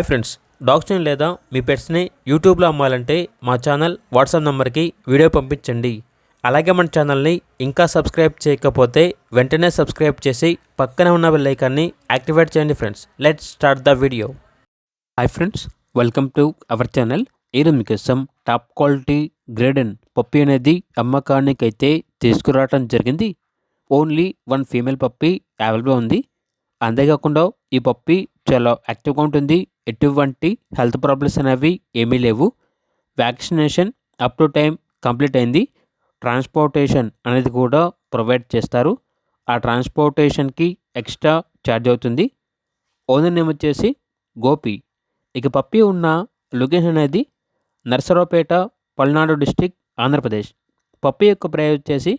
Hi friends, డాగ్స్ని లేదా మీ పెట్స్ని యూట్యూబ్లో అమ్మాలంటే మా ఛానల్ వాట్సాప్ నెంబర్కి వీడియో పంపించండి. అలాగే మన ఛానల్ని ఇంకా సబ్స్క్రైబ్ చేయకపోతే వెంటనే సబ్స్క్రైబ్ చేసి పక్కనే ఉన్న బెల్ ఐకాన్ని యాక్టివేట్ చేయండి. Friends, let's start the video. Hi friends, welcome to our channel. ఈరోజు మీకోసం టాప్ క్వాలిటీ గ్రేడెన్ పప్పీ అనేది అమ్మకానికి అయితే తీసుకురావడం జరిగింది. Only one female puppy available ఉంది. అంతేకాకుండా ఈ పప్పీ చాలా యాక్టివ్గా ఉంటుంది. ఎటువంటి హెల్త్ ప్రాబ్లమ్స్ అనేవి ఏమీ లేవు. Vaccination up to time complete అయింది. ట్రాన్స్పోర్టేషన్ అనేది కూడా ప్రొవైడ్ చేస్తారు. ఆ ట్రాన్స్పోర్టేషన్కి ఎక్స్ట్రా ఛార్జ్ అవుతుంది. ఓనర్ నేమ్ వచ్చేసి గోపి. ఇక పప్పీ ఉన్న లొకేషన్ అనేది నర్సరావుపేట, పల్నాడు డిస్టిక్, ఆంధ్రప్రదేశ్. పప్పీ యొక్క ప్రైస్ వచ్చేసి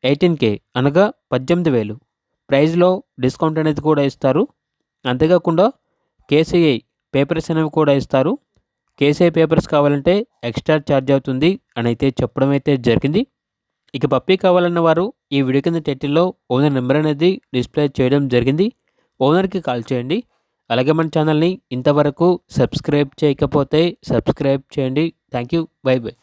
18K అనగా 18,000. ప్రైస్లో డిస్కౌంట్ అనేది కూడా ఇస్తారు. అంతేకాకుండా కేసీఐ పేపర్స్ అనేవి కూడా ఇస్తారు. కేసీఐ పేపర్స్ కావాలంటే ఎక్స్ట్రా ఛార్జ్ అవుతుంది అని అయితే చెప్పడం అయితే జరిగింది. ఇక పప్పీ కావాలన్న వారు ఈ వీడియో కింద టైటిల్లో ఓనర్ నెంబర్ అనేది డిస్ప్లే చేయడం జరిగింది. ఓనర్కి కాల్ చేయండి. అలాగే మన ఛానల్ని ఇంతవరకు సబ్స్క్రైబ్ చేయకపోతే సబ్స్క్రైబ్ చేయండి. Thank you. By by.